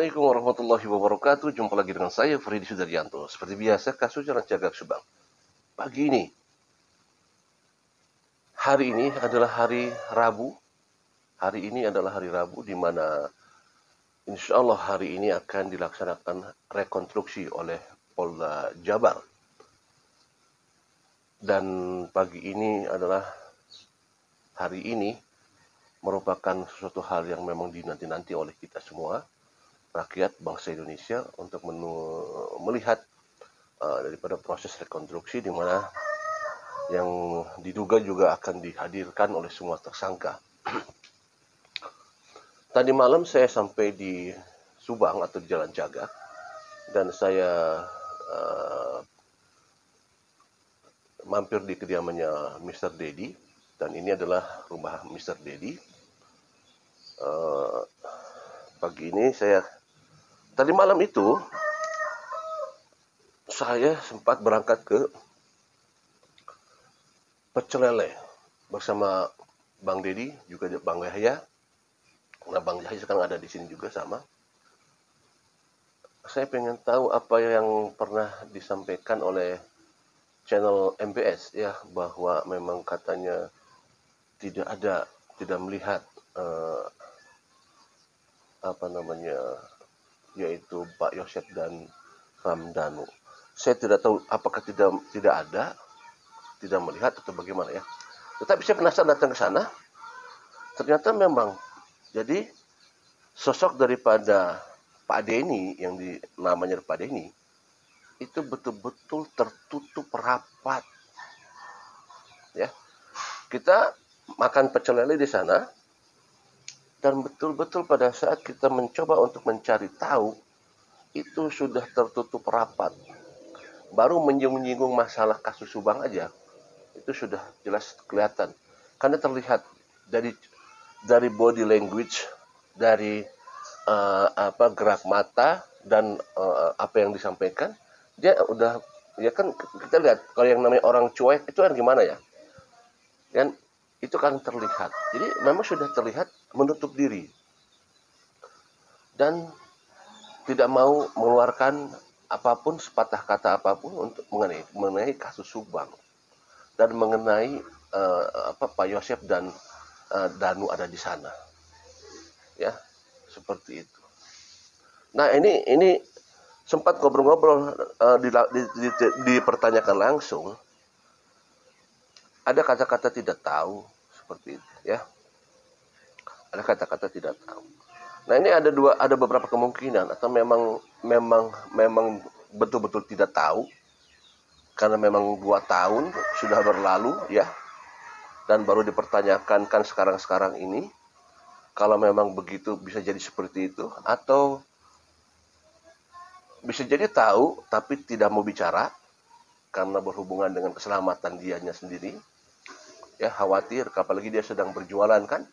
Assalamualaikum warahmatullahi wabarakatuh. Jumpa lagi dengan saya, Freddy Sudaryanto. Seperti biasa, kasus Jalan Cagak Subang. Pagi ini, hari ini adalah hari Rabu. Hari ini adalah hari Rabu, di mana insya Allah hari ini akan dilaksanakan rekonstruksi oleh Polda Jabar. Dan pagi ini adalah hari ini merupakan sesuatu hal yang memang dinanti-nanti oleh kita semua, rakyat bangsa Indonesia, untuk melihat daripada proses rekonstruksi, di mana yang diduga juga akan dihadirkan oleh semua tersangka. Tadi malam saya sampai di Subang atau di Jalan Cagak, dan saya mampir di kediamannya Mr. Dedi, dan ini adalah rumah Mr. Dedi. Pagi ini tadi malam itu saya sempat berangkat ke Pecel Lele bersama Bang Dedi, juga Bang Yahya. Nah, Bang Yahya sekarang ada di sini juga sama. Saya pengen tahu apa yang pernah disampaikan oleh channel MBS, ya, bahwa memang katanya tidak melihat yaitu Pak Yosep dan Ramdhanu. Saya tidak tahu apakah tidak ada, tidak melihat atau bagaimana, ya. Tetapi saya penasaran datang ke sana. Ternyata memang jadi sosok daripada Pak Denny, yang namanya Pak Denny, itu betul-betul tertutup rapat. Ya. Kita makan pecel lele di sana, dan betul-betul pada saat kita mencoba untuk mencari tahu, itu sudah tertutup rapat. Baru menyinggung masalah kasus Subang aja, itu sudah jelas kelihatan. Karena terlihat dari body language, dari gerak mata, dan apa yang disampaikan, dia udah, ya kan, kita lihat kalau yang namanya orang cuek itu kan gimana, ya. Dan itu kan terlihat. Jadi memang sudah terlihat menutup diri dan tidak mau mengeluarkan apapun, sepatah kata apapun untuk mengenai kasus Subang dan mengenai Pak Yosep dan Danu ada di sana, ya, seperti itu. Nah, ini sempat ngobrol-ngobrol, dipertanyakan langsung. Ada kata-kata tidak tahu, seperti itu, ya. Ada kata-kata tidak tahu. Nah, ini ada beberapa kemungkinan, atau memang betul-betul tidak tahu, karena memang 2 tahun sudah berlalu, ya, dan baru dipertanyakan kan sekarang ini. Kalau memang begitu, bisa jadi seperti itu, atau bisa jadi tahu tapi tidak mau bicara karena berhubungan dengan keselamatan dianya sendiri, ya, khawatir. Apalagi dia sedang berjualan, kan,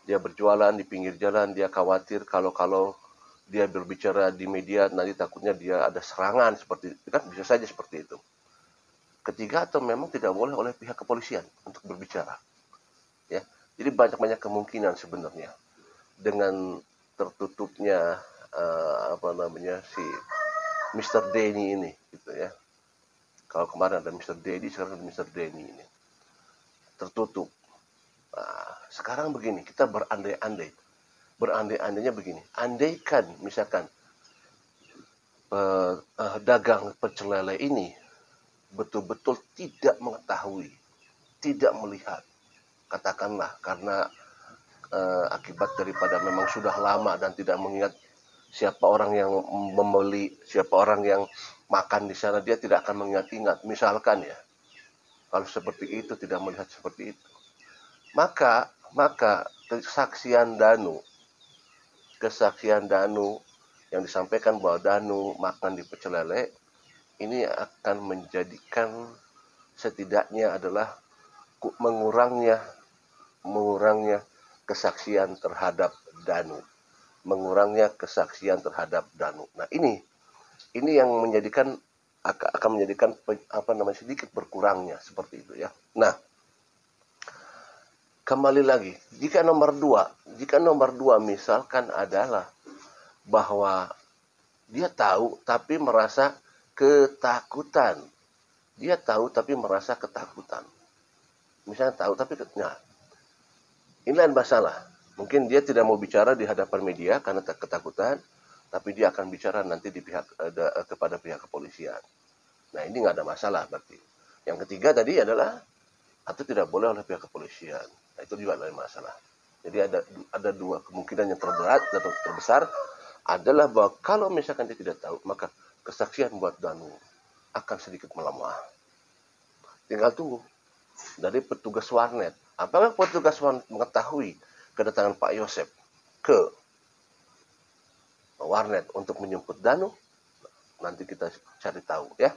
dia berjualan di pinggir jalan, dia khawatir kalau dia berbicara di media nanti takutnya dia ada serangan, seperti itu, kan, bisa saja seperti itu. Ketiga, atau memang tidak boleh oleh pihak kepolisian untuk berbicara, ya. Jadi banyak kemungkinan sebenarnya dengan tertutupnya si Mr. Denny ini, gitu, ya. Kalau kemarin ada Mr. Dedi, sekarang ada Mr. Denny ini tertutup. Nah, sekarang begini, kita berandai-andai. Berandai-andainya begini. Andaikan misalkan dagang pecel lele ini betul-betul tidak mengetahui, tidak melihat, katakanlah karena akibat daripada memang sudah lama dan tidak mengingat siapa orang yang membeli, siapa orang yang makan di sana, dia tidak akan mengingat-ingat, misalkan, ya. Kalau seperti itu, tidak melihat seperti itu, maka kesaksian Danu yang disampaikan bahwa Danu makan di pecel lele ini akan menjadikan setidaknya adalah mengurangnya kesaksian terhadap Danu, Nah, ini yang akan menjadikan sedikit berkurangnya, seperti itu, ya. Nah, kembali lagi, jika nomor dua misalkan adalah bahwa dia tahu tapi merasa ketakutan. Dia tahu tapi merasa ketakutan. Misalnya tahu tapi nah, inilah masalah. Mungkin dia tidak mau bicara di hadapan media karena ketakutan, tapi dia akan bicara nanti di kepada pihak kepolisian. Nah, ini nggak ada masalah berarti. Yang ketiga tadi adalah atau tidak boleh oleh pihak kepolisian. Nah, itu juga ada masalah. Jadi ada dua kemungkinan yang terberat atau terbesar adalah bahwa kalau misalkan dia tidak tahu, maka kesaksian buat Danu akan sedikit melemah. Tinggal tunggu dari petugas warnet. Apakah petugas warnet mengetahui kedatangan Pak Yosep ke warnet untuk menjemput Danu? Nanti kita cari tahu ya.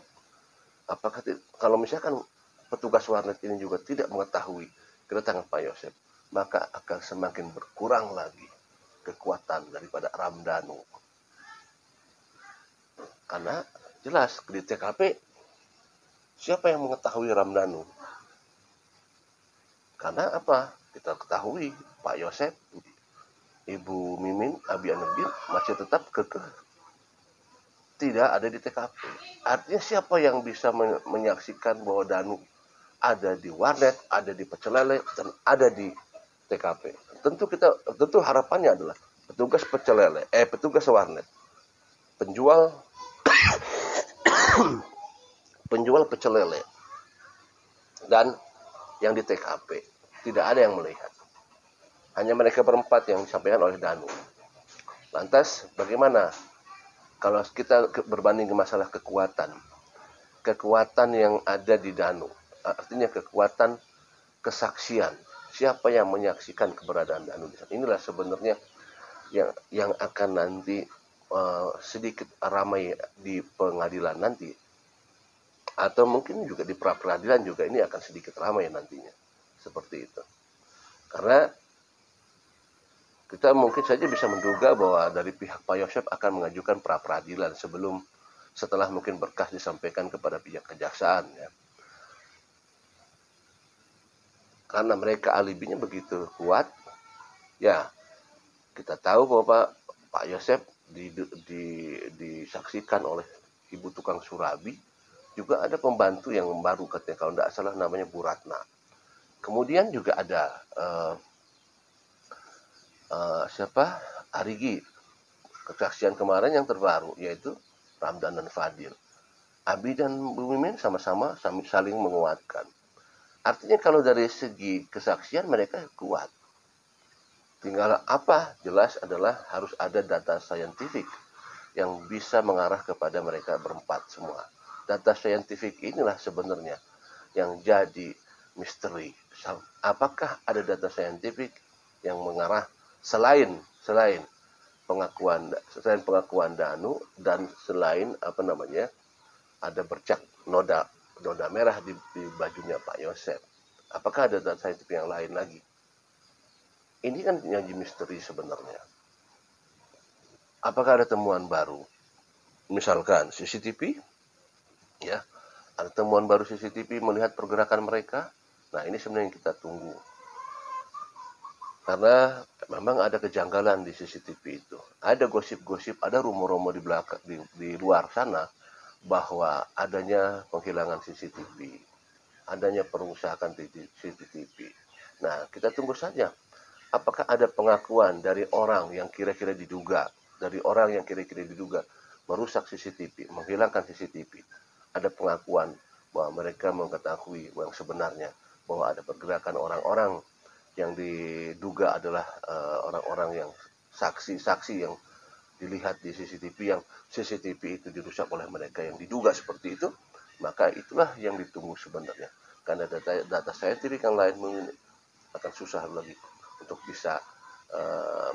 Apakah kalau misalkan petugas warnet ini juga tidak mengetahui kedatangan Pak Yosep, maka akan semakin berkurang lagi kekuatan daripada Ramdhanu. Karena jelas di TKP siapa yang mengetahui Ramdhanu? Karena apa? Kita ketahui Pak Yosep, Ibu Mimin, Abi Anudin masih tetap kekeh tidak ada di TKP. Artinya siapa yang bisa menyaksikan bahwa Danu ada di warnet, ada di Pecel Lele, dan ada di TKP? Tentu harapannya adalah petugas Pecel Lele, petugas warnet, penjual Pecel Lele, dan yang di TKP tidak ada yang melihat. Hanya mereka berempat yang disampaikan oleh Danu. Lantas bagaimana kalau kita berbanding ke masalah kekuatan yang ada di Danu, artinya kekuatan kesaksian, siapa yang menyaksikan keberadaan Danu di sana? Inilah sebenarnya yang akan nanti sedikit ramai di pengadilan nanti, atau mungkin juga di pra peradilan juga ini akan sedikit ramai nantinya, seperti itu. Karena kita mungkin saja bisa menduga bahwa dari pihak Pak Yosep akan mengajukan pra peradilan setelah mungkin berkas disampaikan kepada pihak kejaksaan ya. Karena mereka alibinya begitu kuat, ya kita tahu bahwa Pak Yosep disaksikan oleh ibu tukang surabi, juga ada pembantu yang baru katanya kalau tidak salah namanya Bu Ratna. Kemudian juga ada siapa? Arigi, kesaksian kemarin yang terbaru yaitu Ramdan dan Fadil. Abi dan Bu Mimin sama-sama saling menguatkan. Artinya kalau dari segi kesaksian mereka kuat. Tinggal apa? Jelas adalah harus ada data saintifik yang bisa mengarah kepada mereka berempat semua. Data saintifik inilah sebenarnya yang jadi misteri. Apakah ada data saintifik yang mengarah selain pengakuan Danu dan selain ada bercak noda merah di bajunya Pak Yosep. Apakah ada data saintifik yang lain lagi? Ini kan yang jadi misteri sebenarnya. Apakah ada temuan baru? Misalkan CCTV, ya, ada temuan baru CCTV melihat pergerakan mereka. Nah, ini sebenarnya yang kita tunggu. Karena memang ada kejanggalan di CCTV itu. Ada gosip-gosip, ada rumor-rumor di luar sana bahwa adanya penghilangan CCTV, adanya perusakan CCTV. Nah, kita tunggu saja. Apakah ada pengakuan dari orang yang kira-kira diduga merusak CCTV, menghilangkan CCTV. Ada pengakuan bahwa mereka mengetahui yang sebenarnya bahwa ada pergerakan orang-orang yang diduga adalah orang-orang yang saksi-saksi yang dilihat di CCTV, yang CCTV itu dirusak oleh mereka yang diduga seperti itu, maka itulah yang ditunggu sebenarnya. Karena data saintifik yang lain mungkin akan susah lagi untuk bisa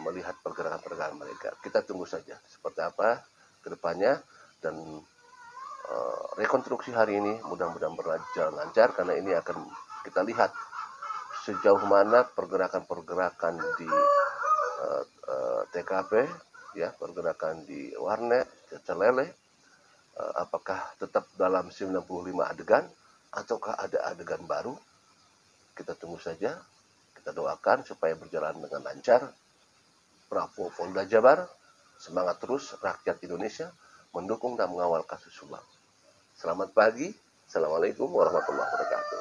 melihat pergerakan-pergerakan mereka. Kita tunggu saja seperti apa ke depannya, dan rekonstruksi hari ini mudah-mudahan berjalan lancar, karena ini akan kita lihat sejauh mana pergerakan-pergerakan di TKP, ya, pergerakan di warnet, Pecel Lele, apakah tetap dalam 95 adegan ataukah ada adegan baru. Kita tunggu saja, kita doakan supaya berjalan dengan lancar. Bravo Polda Jabar, Semangat terus rakyat Indonesia mendukung dan mengawal kasus Subang. Selamat pagi. Assalamualaikum warahmatullahi wabarakatuh.